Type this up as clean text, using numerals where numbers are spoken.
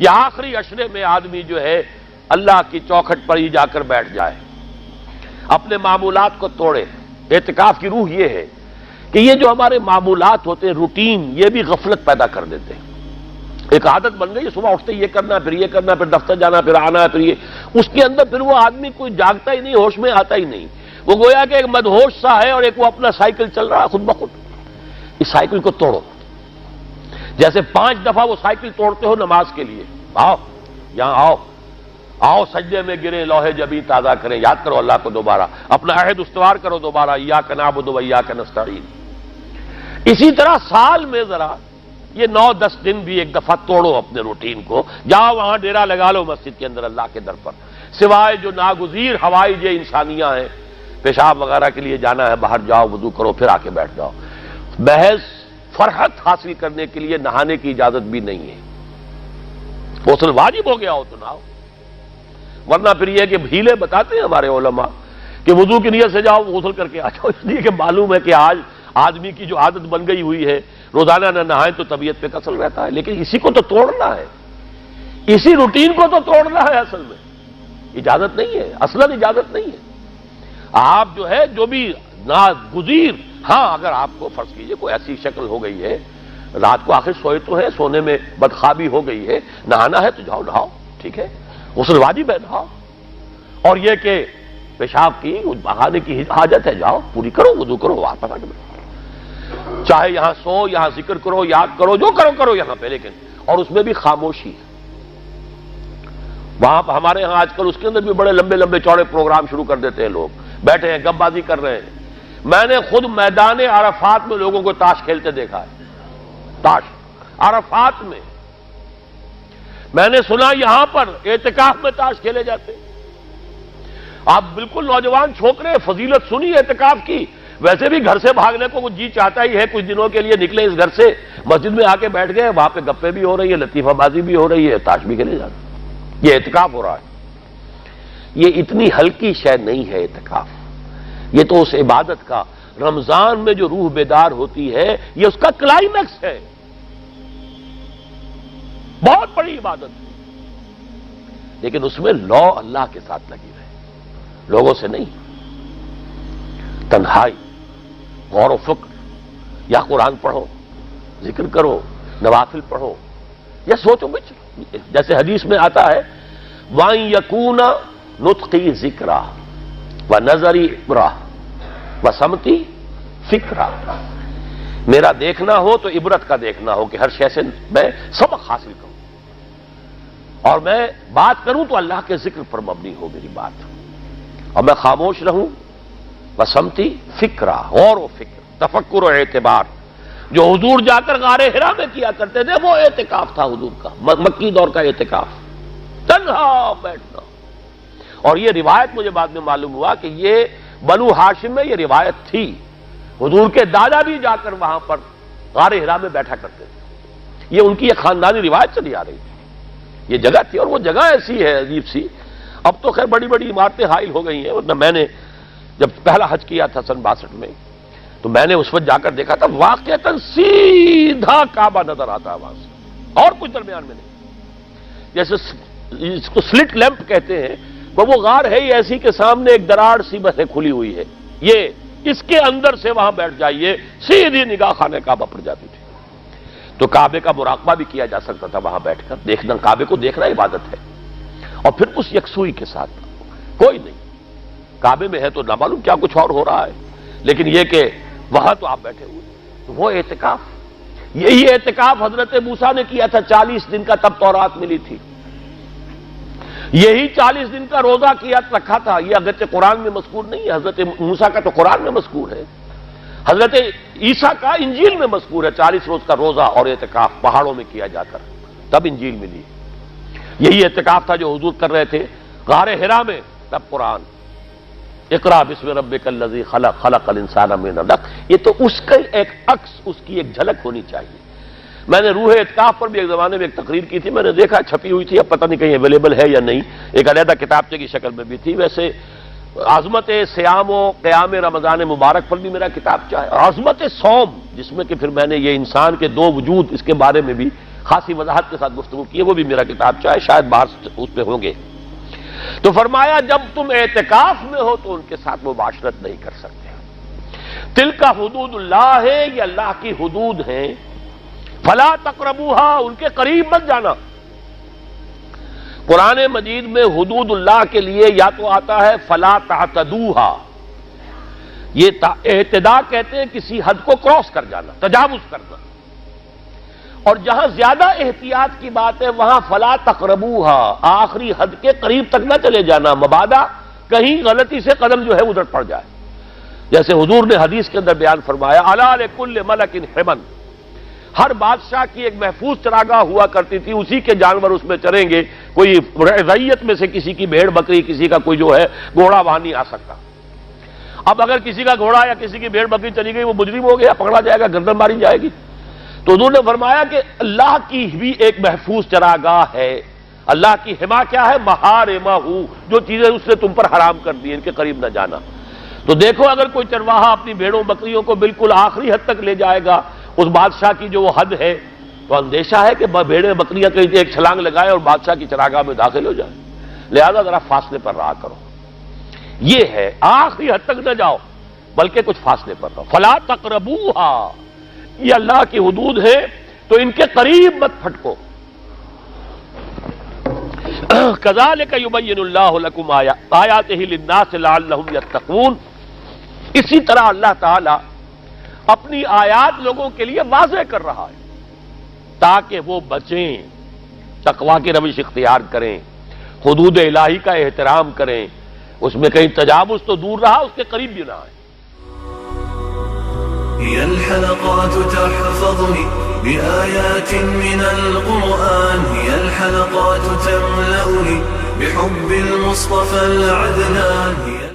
یہ آخری عشرے میں آدمی جو ہے اللہ کی چوکھٹ پر ہی جا کر بیٹھ جائے، اپنے معمولات کو توڑے۔ اعتکاف کی روح یہ ہے کہ یہ جو ہمارے معمولات ہوتے ہیں، روٹین، یہ بھی غفلت پیدا کر دیتے ہیں۔ ایک عادت بن گئی، صبح اٹھتے یہ کرنا، پھر یہ کرنا، پھر دفتر جانا، پھر آنا، پھر یہ، اس کے اندر پھر وہ آدمی کوئی جاگتا ہی نہیں، ہوش میں آتا ہی نہیں۔ وہ گویا کہ ایک مدہوش سا ہے اور ایک وہ اپنا سائیکل چل رہا ہے خود بخود۔ اس سائیکل کو توڑو، جیسے 5 دفعہ وہ سائیکل توڑتے ہو نماز کے لیے۔ آؤ یہاں آؤ، آؤ سجدے میں گرے، لوح جبیں تازہ کریں، یاد کرو اللہ کو دوبارہ، اپنا عہد استوار کرو دوبارہ، ایاک نعبد و ایاک نستعین۔ اسی طرح سال میں ذرا یہ 9-10 دن بھی ایک دفعہ توڑو اپنے روٹین کو، جاؤ وہاں ڈیرا لگا لو مسجد کے اندر اللہ کے در پر، سوائے جو ناگزیر حوائج انسانیاں ہیں، پیشاب وغیرہ کے لیے جانا ہے باہر جاؤ، وضو کرو، پھر آ کے بیٹھ جاؤ۔ محض فرحت حاصل کرنے کے لیے نہانے کی اجازت بھی نہیں ہے۔ غسل واجب ہو گیا ہو تو نہاؤ، ورنہ پھر یہ کہ ہیلے بتاتے ہیں ہمارے علماء کہ وضو کی نیت سے جاؤ غسل کر کے آ جاؤ، اس لیے کہ معلوم ہے کہ آج آدمی کی جو عادت بن گئی ہوئی ہے روزانہ نہ نہائیں تو طبیعت پہ کسل رہتا ہے، لیکن اسی کو تو توڑنا ہے، اسی روٹین کو تو توڑنا ہے۔ اصل میں اجازت نہیں ہے، اصلاً اجازت نہیں ہے۔ آپ جو ہے جو بھی ناگزیر، ہاں اگر آپ کو فرض کیجئے کوئی ایسی شکل ہو گئی ہے، رات کو آخر سوئے تو ہے، سونے میں بدخوابی ہو گئی ہے، نہانا ہے تو جاؤ نہاؤ، ٹھیک ہے، غسل واجب ہے نہاؤ۔ اور یہ کہ پیشاب کی بہانے کی حاجت ہے، جاؤ پوری کرو، وضو کرو، واپس آ کے بیٹھو، چاہے یہاں سو، یہاں ذکر کرو، یاد کرو، جو کرو کرو یہاں پہ، لیکن اور اس میں بھی خاموشی ہے۔ وہاں ہمارے ہاں آج کل اس کے اندر بھی بڑے لمبے لمبے چوڑے پروگرام شروع کر دیتے ہیں، لوگ بیٹھے ہیں گپ بازی کر رہے ہیں۔ میں نے خود میدان عرفات میں لوگوں کو تاش کھیلتے دیکھا ہے، تاش عرفات میں۔ میں نے سنا یہاں پر اعتکاف میں تاش کھیلے جاتے ہیں۔ آپ بالکل نوجوان چھوکرے، فضیلت سنی اعتکاف کی، ویسے بھی گھر سے بھاگنے کو وہ جی چاہتا ہی ہے، کچھ دنوں کے لیے نکلے اس گھر سے، مسجد میں آ کے بیٹھ گئے، وہاں پہ گپے بھی ہو رہی ہے، لطیفہ بازی بھی ہو رہی ہے، تاش بھی کھیلے جاتے ہیں۔ یہ اعتکاف ہو رہا ہے۔ یہ اتنی ہلکی شے نہیں ہے اعتکاف، یہ تو اس عبادت کا، رمضان میں جو روح بیدار ہوتی ہے یہ اس کا کلائمیکس ہے، بہت بڑی عبادت ہے، لیکن اس میں لو اللہ کے ساتھ لگی رہے، لوگوں سے نہیں۔ تنہائی، غور و فکر، یا قرآن پڑھو، ذکر کرو، نوافل پڑھو، یا سوچو بچ، جیسے حدیث میں آتا ہے وَأَن يَكُونَ نُطْقِي ذِكْرًا وَنَظَرِي عِبْرَةً وَسَمْتِي فِكْرًا۔ میرا دیکھنا ہو تو عبرت کا دیکھنا ہو کہ ہر شے سے میں سبق حاصل کروں، اور میں بات کروں تو اللہ کے ذکر پر مبنی ہو میری بات، اور میں خاموش رہوں وَسَمْتِي فِكْرًا، غور و فکر، تفکر و اعتبار، جو حضور جا کر غار حرا میں کیا کرتے تھے وہ اعتکاف تھا حضور کا، مکی دور کا اعتکاف، تنہا بیٹھنا۔ اور یہ روایت مجھے بعد میں معلوم ہوا کہ یہ بنو ہاشم میں یہ روایت تھی، حضور کے دادا بھی جا کر وہاں پر غار حرا میں بیٹھا کرتے تھے، یہ ان کی ایک خاندانی روایت چلی آ رہی تھی، یہ جگہ تھی، اور وہ جگہ ایسی ہے عجیب سی، اب تو خیر بڑی بڑی عمارتیں حائل ہو گئی ہیں، ورنہ میں نے جب پہلا حج کیا تھا سن 62 میں، تو میں نے اس وقت جا کر دیکھا تھا واقعتاً سیدھا کعبہ نظر آتا ہے وہاں سے، اور کچھ درمیان میں نہیں، جیسے اس کو سلٹ لیمپ کہتے ہیں، وہ غار ہے ہی ایسی کہ سامنے ایک دراڑ سی بس کھلی ہوئی ہے، یہ اس کے اندر سے وہاں بیٹھ جائیے سیدھی نگاہ خانہ کعبہ پڑ جاتی تھی، تو کعبے کا مراقبہ بھی کیا جا سکتا تھا وہاں بیٹھ کر، دیکھنا کعبے کو دیکھنا عبادت ہے، اور پھر اس یکسوئی کے ساتھ کوئی نہیں، کعبے میں ہے تو نہ معلوم کیا کچھ اور ہو رہا ہے، لیکن یہ کہ وہاں تو آپ بیٹھے ہوئے، تو وہ اعتکاف، یہی اعتکاف حضرت موسیٰ نے کیا تھا 40 دن کا، تب تورات ملی تھی، یہی 40 دن کا روزہ کیا رکھا تھا، یہ اگرچہ قرآن میں مذکور نہیں ہے، حضرت موسیٰ کا تو قرآن میں مذکور ہے، حضرت عیسیٰ کا انجیل میں مذکور ہے، 40 روز کا روزہ اور اعتکاف پہاڑوں میں کیا جا کر، تب انجیل ملی، یہی اعتکاف تھا جو حضور کر رہے تھے غار حرا میں، تب قرآن، اقرا بسم ربک الذی خلق خلق الانسان من علق، یہ تو اس کا ایک عکس، اس کی ایک جھلک ہونی چاہیے۔ میں نے روح اعتکاف پر بھی ایک زمانے میں ایک تقریر کی تھی، میں نے دیکھا چھپی ہوئی تھی، اب پتہ نہیں کہیں اویلیبل ہے یا نہیں، ایک علیحدہ کتابچے کی شکل میں بھی تھی، ویسے عظمت صیام و قیام رمضان مبارک پر بھی میرا کتابچہ ہے، اور عظمت صوم، جس میں کہ پھر میں نے یہ انسان کے 2 وجود اس کے بارے میں بھی خاصی وضاحت کے ساتھ گفتگو کی ہے، وہ بھی میرا کتاب چاہے شاید باہر اس پہ ہوں گے۔ تو فرمایا جب تم اعتکاف میں ہو تو ان کے ساتھ مباشرت نہیں کر سکتے۔ تلک حدود اللہ ہے، یہ اللہ کی حدود ہیں، فلا تقربوها، ان کے قریب مت جانا۔ قرآن مجید میں حدود اللہ کے لیے یا تو آتا ہے فلا تعتدوها، یہ اعتداء کہتے ہیں کسی حد کو کراس کر جانا، تجاوز کرنا، اور جہاں زیادہ احتیاط کی بات ہے وہاں فلا تقربوها، آخری حد کے قریب تک نہ چلے جانا، مبادا کہیں غلطی سے قدم جو ہے ادھر پڑ جائے۔ جیسے حضور نے حدیث کے اندر بیان فرمایا الا لکل ملک حمن، ہر بادشاہ کی ایک محفوظ چراگاہ ہوا کرتی تھی، اسی کے جانور اس میں چریں گے، کوئی رعیت میں سے کسی کی بھیڑ بکری، کسی کا کوئی جو ہے گھوڑا وہاں نہیں آ سکتا۔ اب اگر کسی کا گھوڑا یا کسی کی بھیڑ بکری چلی گئی، وہ مجرم ہو گیا، پکڑا جائے گا، گردن ماری جائے گی۔ تو حضور نے فرمایا کہ اللہ کی بھی ایک محفوظ چراگاہ ہے، اللہ کی حما کیا ہے؟ محارمہ، جو چیزیں اس نے تم پر حرام کر دی، ان کے قریب نہ جانا۔ تو دیکھو اگر کوئی چرواہا اپنی بھیڑوں بکریوں کو بالکل آخری حد تک لے جائے گا، اس بادشاہ کی جو وہ حد ہے، تو اندیشہ ہے کہ بھیڑیں بکریاں کہیں ایک چھلانگ لگائے اور بادشاہ کی چراگاہ میں داخل ہو جائے، لہذا ذرا فاصلے پر رہا کرو۔ یہ ہے آخری حد تک نہ جاؤ بلکہ کچھ فاصلے پر رہو۔ فلا تقربوها، یہ اللہ کی حدود ہے تو ان کے قریب مت پھٹکو۔ کذالک یبین اللہ لکم آیاتہ للناس لعلہم یتقون، اسی طرح اللہ تعالی اپنی آیات لوگوں کے لیے واضح کر رہا ہے تاکہ وہ بچیں، تقویٰ کی روش اختیار کریں، حدود الہی کا احترام کریں، اس میں کہیں تجاوز تو دور رہا، اس کے قریب بھی نہ آئے۔ هي الحلقات تحفظني بآيات من القرآن، هي الحلقات تملأني بحب المصطفى العدنان،